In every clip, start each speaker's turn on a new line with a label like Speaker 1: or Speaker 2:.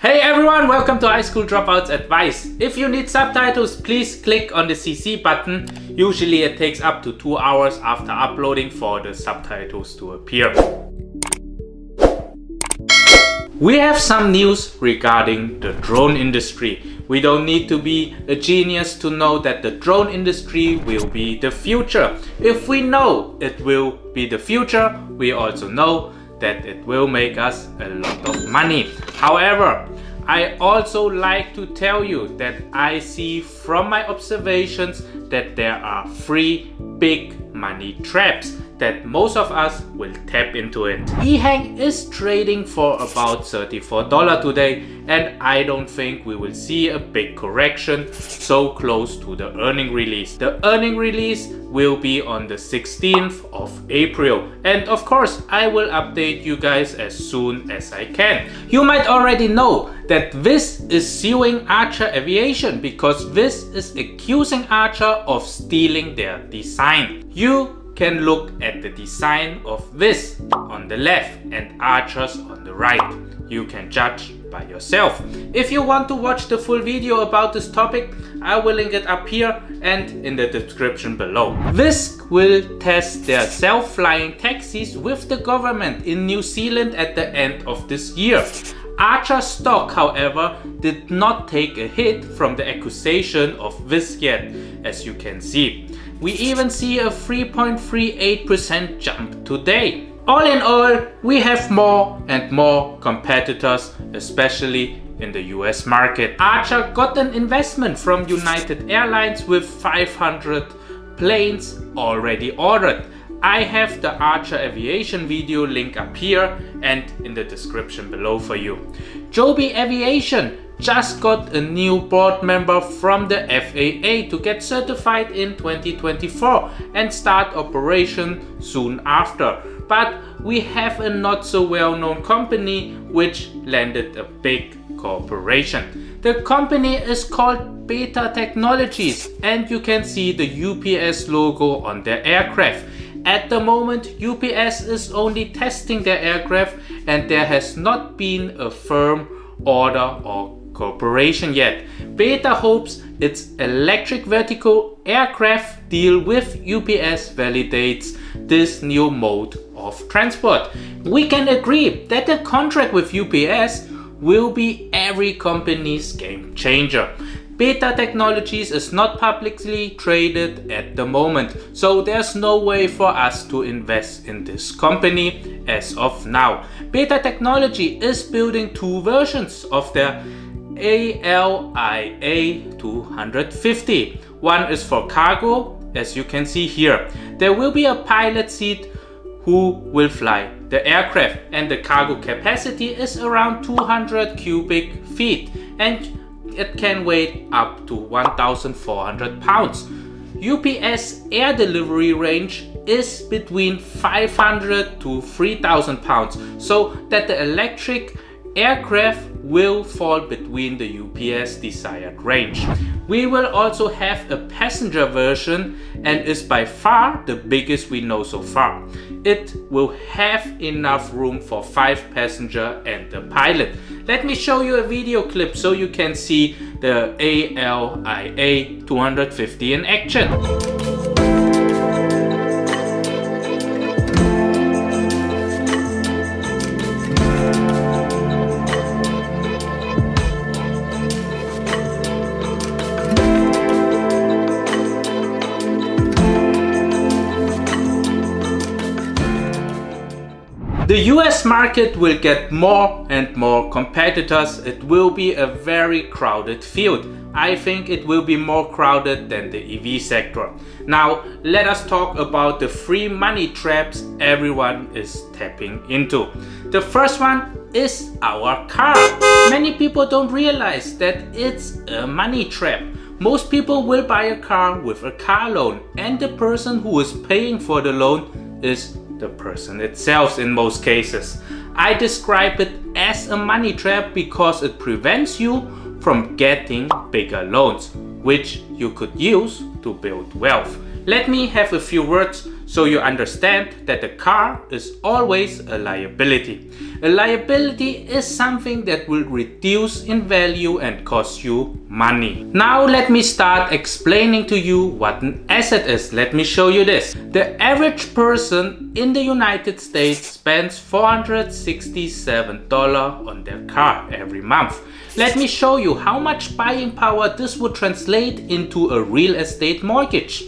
Speaker 1: Hey everyone, welcome to School Dropout's advice. If you need subtitles, please click on the CC button. Usually it takes up to 2 hours after uploading for the subtitles to appear. We have some news regarding the drone industry. We don't need to be a genius to know that the drone industry will be the future. If we know it will be the future, we also know that it will make us a lot of money. However, I also like to tell you that I see from my observations that there are 3 big money traps that most of us will tap into it. Ehang is trading for about $34 today, and I don't think we will see a big correction so close to the earning release. The earning release will be on the 16th of April, and of course I will update you guys as soon as I can. You might already know that Wisk is suing Archer Aviation because Wisk is accusing Archer of stealing their design. You can look at the design of Wisk on the left and Archer's on the right. You can judge by yourself. If you want to watch the full video about this topic, I will link it up here and in the description below. Wisk will test their self-flying taxis with the government in New Zealand at the end of this year. Archer stock, however, did not take a hit from the accusation of Wisk yet, as you can see. We even see a 3.38% jump today. All in all, we have more and more competitors, especially in the US market. Archer got an investment from United Airlines with 500 planes already ordered. I have the Archer Aviation video link up here and in the description below for you. Joby Aviation just got a new board member from the FAA to get certified in 2024 and start operation soon after. But we have a not so well-known company which landed a big corporation. The company is called Beta Technologies, and you can see the UPS logo on their aircraft. At the moment, UPS is only testing their aircraft and there has not been a firm order or corporation yet. Beta hopes its electric vertical aircraft deal with UPS validates this new mode of transport. We can agree that the contract with UPS will be every company's game changer. Beta Technologies is not publicly traded at the moment, so there's no way for us to invest in this company as of now. Beta Technology is building 2 versions of their ALIA 250. One is for cargo, as you can see here. There will be a pilot seat who will fly the aircraft, and the cargo capacity is around 200 cubic feet and it can weigh up to 1,400 pounds. UPS air delivery range is between 500 to 3,000 pounds, so that the electric aircraft will fall between the UPS desired range. We will also have a passenger version and is by far the biggest we know so far. It will have enough room for 5 passengers and the pilot. Let me show you a video clip so you can see the ALIA 250 in action. The US market will get more and more competitors. It will be a very crowded field. I think it will be more crowded than the EV sector. Now let us talk about the 3 money traps everyone is tapping into. The first one is our car. Many people don't realize that it's a money trap. Most people will buy a car with a car loan, and the person who is paying for the loan is the person itself in most cases. I describe it as a money trap because it prevents you from getting bigger loans, which you could use to build wealth. Let me have a few words so you understand that the car is always a liability. A liability is something that will reduce in value and cost you money. Now let me start explaining to you what an asset is. Let me show you this. The average person in the United States spends $467 on their car every month. Let me show you how much buying power this would translate into a real estate mortgage.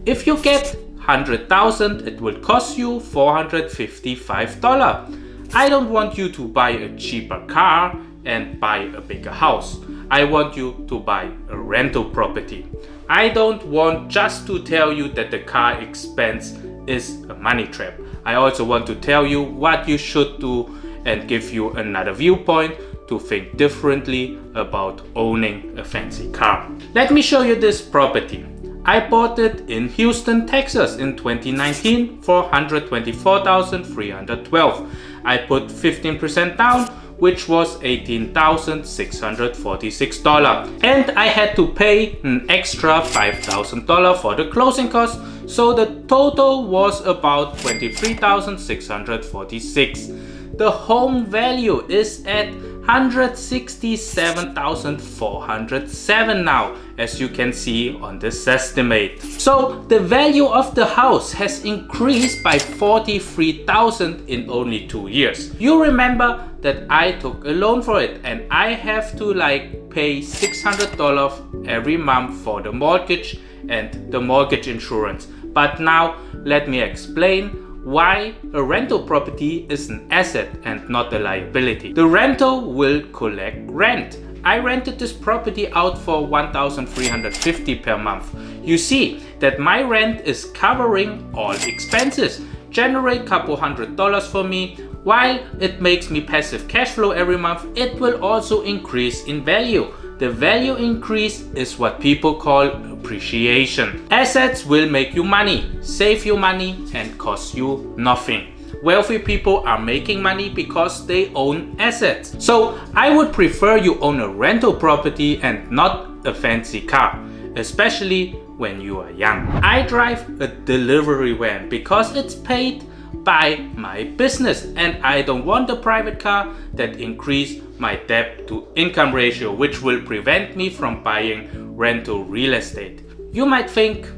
Speaker 1: If you get $100,000, it will cost you $455. I don't want you to buy a cheaper car and buy a bigger house. I want you to buy a rental property. I don't want just to tell you that the car expense is a money trap. I also want to tell you what you should do and give you another viewpoint to think differently about owning a fancy car. Let me show you this property. I bought it in Houston, Texas in 2019 for $124,312. I put 15% down, which was $18,646. And I had to pay an extra $5,000 for the closing costs, so the total was about $23,646. The home value is at $167,407 now, as you can see on this estimate. So the value of the house has increased by $43,000 in only 2 years. You remember that I took a loan for it and I have to pay $600 every month for the mortgage and the mortgage insurance. But now let me explain why a rental property is an asset and not a liability. The rental will collect rent. I rented this property out for $1,350 per month. You see that my rent is covering all expenses, generate couple $100 for me. While it makes me passive cash flow every month, it will also increase in value. The value increase is what people call appreciation. Assets will make you money, save you money, and cost you nothing. Wealthy people are making money because they own assets. So I would prefer you own a rental property and not a fancy car, especially when you are young. I drive a delivery van because it's paid by my business and I don't want a private car that increase my debt to income ratio, which will prevent me from buying rental real estate. You might think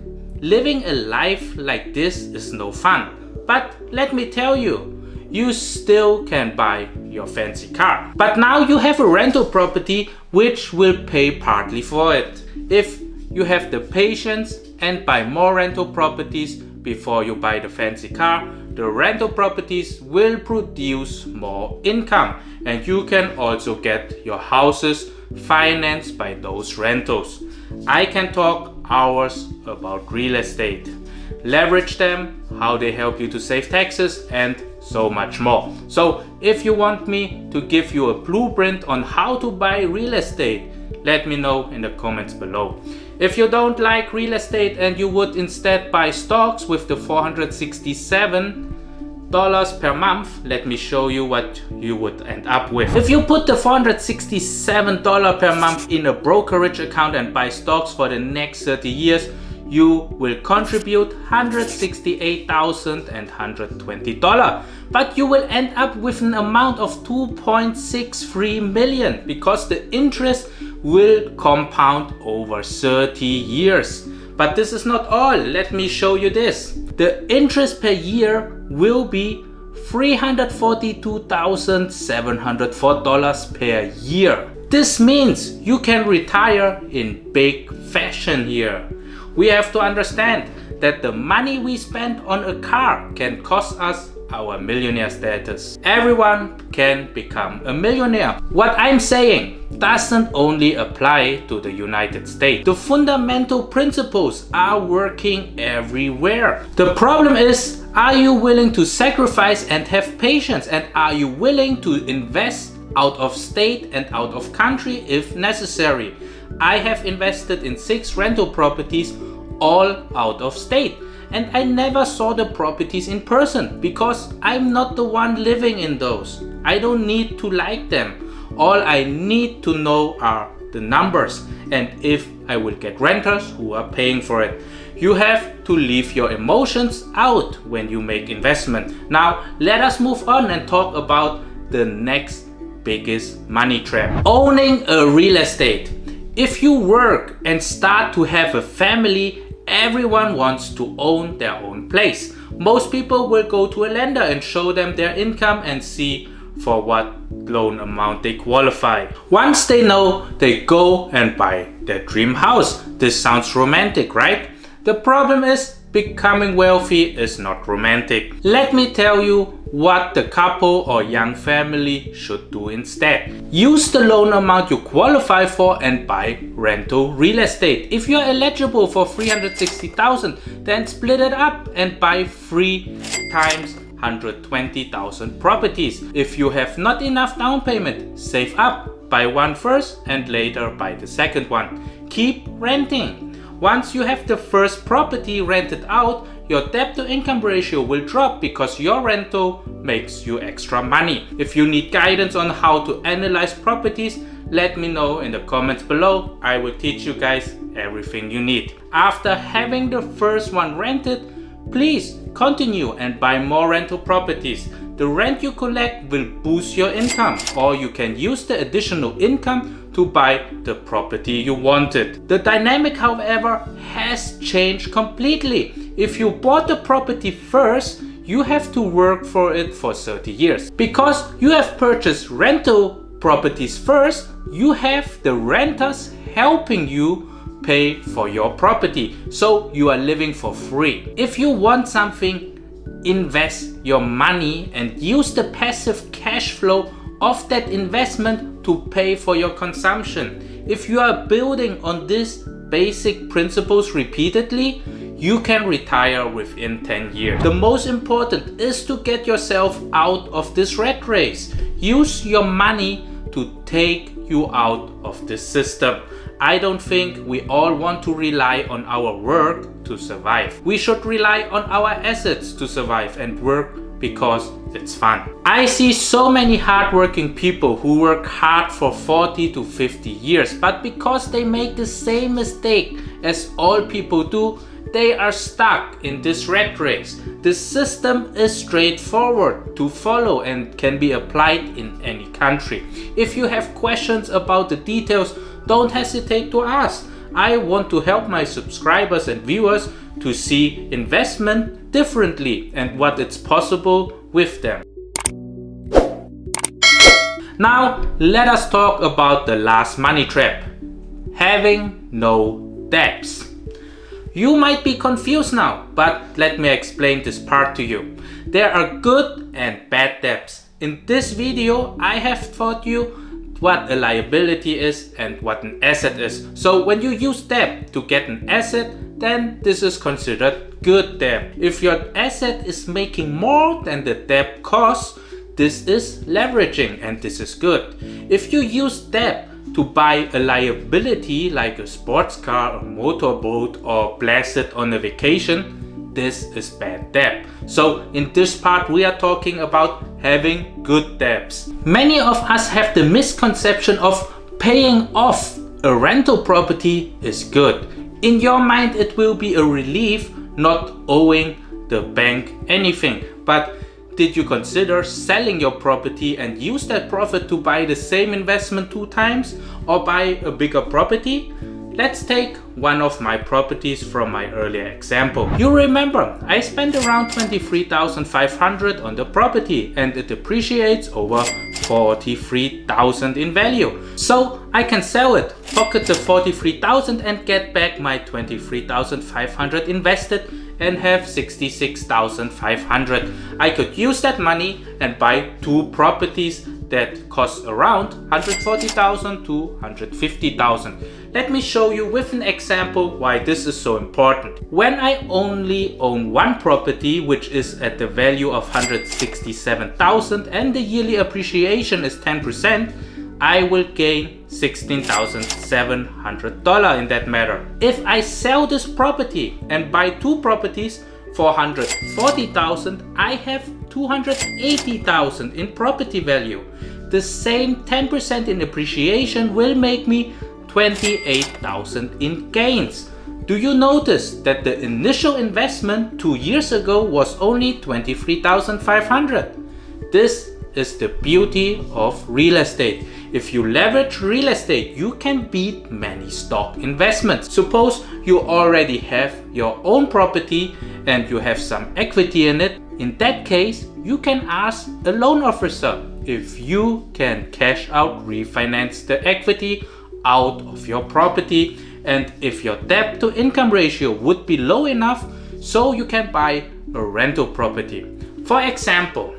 Speaker 1: living a life like this is no fun, but let me tell you, you still can buy your fancy car. But now you have a rental property which will pay partly for it. If you have the patience and buy more rental properties before you buy the fancy car, the rental properties will produce more income and you can also get your houses financed by those rentals. I can talk hours about real estate, leverage them, how they help you to save taxes and so much more. So if you want me to give you a blueprint on how to buy real estate, let me know in the comments below. If you don't like real estate and you would instead buy stocks with the $467 per month, let me show you what you would end up with. If you put the $467 per month in a brokerage account and buy stocks for the next 30 years, you will contribute $168,120. But you will end up with an amount of $2.63 million because the interest will compound over 30 years. But this is not all. Let me show you this. The interest per year will be $342,704 per year. This means you can retire in big fashion here. We have to understand that the money we spend on a car can cost us our millionaire status. Everyone can become a millionaire. What I'm saying doesn't only apply to the United States. The fundamental principles are working everywhere. The problem is, are you willing to sacrifice and have patience, and are you willing to invest out of state and out of country if necessary? I have invested in 6 rental properties, all out of state. And I never saw the properties in person because I'm not the one living in those. I don't need to like them. All I need to know are the numbers and if I will get renters who are paying for it. You have to leave your emotions out when you make investment. Now let us move on and talk about the next biggest money trap. Owning a real estate. If you work and start to have a family, everyone wants to own their own place. Most people will go to a lender and show them their income and see for what loan amount they qualify. Once they know, they go and buy their dream house. This sounds romantic, right? The problem is becoming wealthy is not romantic. Let me tell you what the couple or young family should do instead. Use the loan amount you qualify for and buy rental real estate. If you're eligible for 360,000, then split it up and buy 3 times 120,000 properties. If you have not enough down payment, save up, buy one first and later buy the second one. Keep renting. Once you have the first property rented out, your debt to income ratio will drop because your rental makes you extra money. If you need guidance on how to analyze properties, let me know in the comments below. I will teach you guys everything you need. After having the first one rented, please continue and buy more rental properties. The rent you collect will boost your income, or you can use the additional income to buy the property you wanted. The dynamic, however, has changed completely. If you bought the property first, you have to work for it for 30 years. Because you have purchased rental properties first, you have the renters helping you pay for your property, so you are living for free. If you want something, invest your money and use the passive cash flow of that investment to pay for your consumption. If you are building on these basic principles repeatedly, you can retire within 10 years. The most important is to get yourself out of this rat race. Use your money to take you out of this system. I don't think we all want to rely on our work to survive. We should rely on our assets to survive and work because it's fun. I see so many hardworking people who work hard for 40 to 50 years, but because they make the same mistake as all people do, they are stuck in this rat race. The system is straightforward to follow and can be applied in any country. If you have questions about the details, don't hesitate to ask. I want to help my subscribers and viewers to see investment differently and what is possible with them. Now let us talk about the last money trap: having no debts. You might be confused now, but let me explain this part to you. There are good and bad debts. In this video, I have taught you what a liability is and what an asset is. So when you use debt to get an asset, then this is considered good debt. If your asset is making more than the debt costs, this is leveraging and this is good. If you use debt to buy a liability like a sports car, a motorboat, or blast it on a vacation, this is bad debt. So in this part we are talking about having good debts. Many of us have the misconception of paying off a rental property is good. In your mind it will be a relief not owing the bank anything. But did you consider selling your property and use that profit to buy the same investment 2 times or buy a bigger property? Let's take one of my properties from my earlier example. You remember, I spent around 23,500 on the property and it appreciates over 43,000 in value. So I can sell it, pocket the 43,000 and get back my 23,500 invested and have 66,500. I could use that money and buy 2 properties that cost around 140,000 to 150,000. Let me show you with an example why this is so important. When I only own one property which is at the value of 167,000 and the yearly appreciation is 10%, I will gain $16,700 in that matter. If I sell this property and buy 2 properties for 140,000, I have 280,000 in property value. The same 10% in appreciation will make me 28,000 in gains. Do you notice that the initial investment 2 years ago was only 23,500? This is the beauty of real estate. If you leverage real estate, you can beat many stock investments. Suppose you already have your own property and you have some equity in it. In that case, you can ask a loan officer if you can cash out, refinance the equity out of your property, and if your debt to income ratio would be low enough so you can buy a rental property. For example,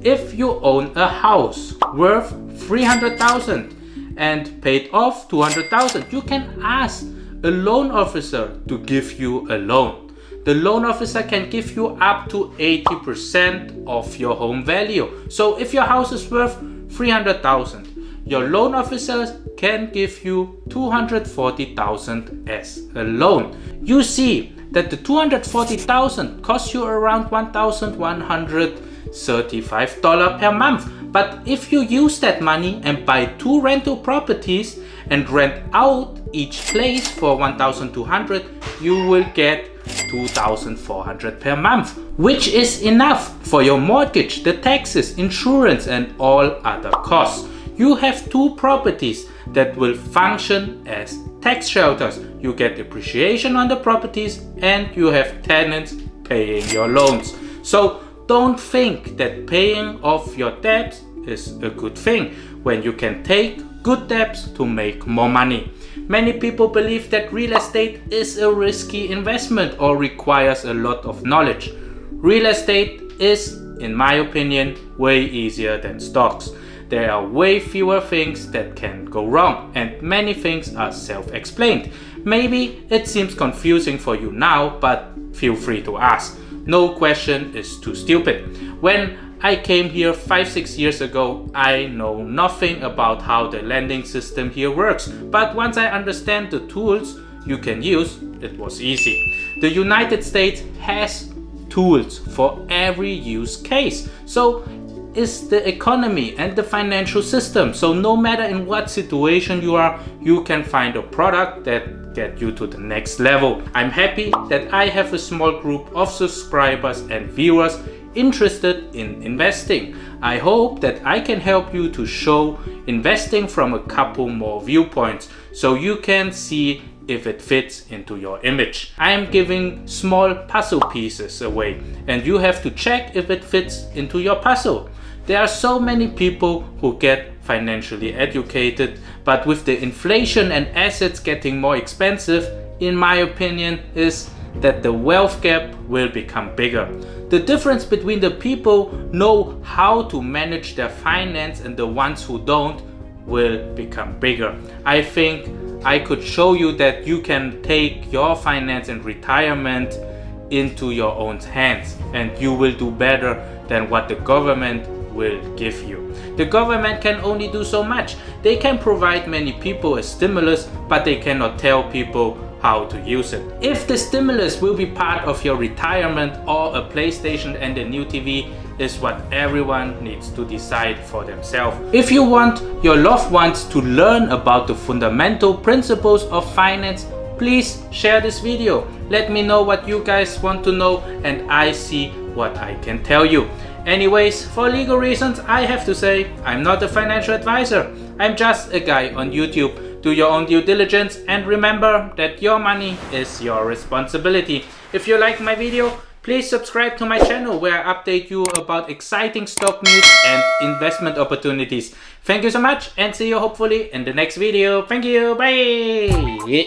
Speaker 1: if you own a house worth 300,000 and paid off 200,000, you can ask a loan officer to give you a loan. The loan officer can give you up to 80% of your home value. So if your house is worth 300,000, your loan officer can give you 240,000 as a loan. You see that the 240,000 costs you around $1,135 per month. But if you use that money and buy 2 rental properties and rent out each place for 1,200, you will get 2,400 per month, which is enough for your mortgage, the taxes, insurance, and all other costs. You have 2 properties that will function as tax shelters. You get appreciation on the properties and you have tenants paying your loans. So don't think that paying off your debts is a good thing when you can take good debts to make more money. Many people believe that real estate is a risky investment or requires a lot of knowledge. Real estate is, in my opinion, way easier than stocks. There are way fewer things that can go wrong and many things are self-explained. Maybe it seems confusing for you now, but feel free to ask. No question is too stupid. When I came here 5-6 years ago, I know nothing about how the lending system here works. But once I understand the tools you can use, it was easy. The United States has tools for every use case. So is the economy and the financial system. So no matter in what situation you are, you can find a product that get you to the next level. I'm happy that I have a small group of subscribers and viewers interested in investing. I hope that I can help you to show investing from a couple more viewpoints so you can see if it fits into your image. I am giving small puzzle pieces away and you have to check if it fits into your puzzle. There are so many people who get financially educated, but with the inflation and assets getting more expensive, in my opinion, is that the wealth gap will become bigger. The difference between the people know how to manage their finance and the ones who don't will become bigger. I think I could show you that you can take your finance and retirement into your own hands and you will do better than what the government will give you. The government can only do so much. They can provide many people a stimulus, but they cannot tell people how to use it. If the stimulus will be part of your retirement or a PlayStation and a new TV is what everyone needs to decide for themselves. If you want your loved ones to learn about the fundamental principles of finance, please share this video. Let me know what you guys want to know and I see what I can tell you. Anyways, for legal reasons, I have to say I'm not a financial advisor. I'm just a guy on YouTube. Do your own due diligence and remember that your money is your responsibility. If you like my video, please subscribe to my channel where I update you about exciting stock news and investment opportunities. Thank you so much and see you hopefully in the next video. Thank you. Bye.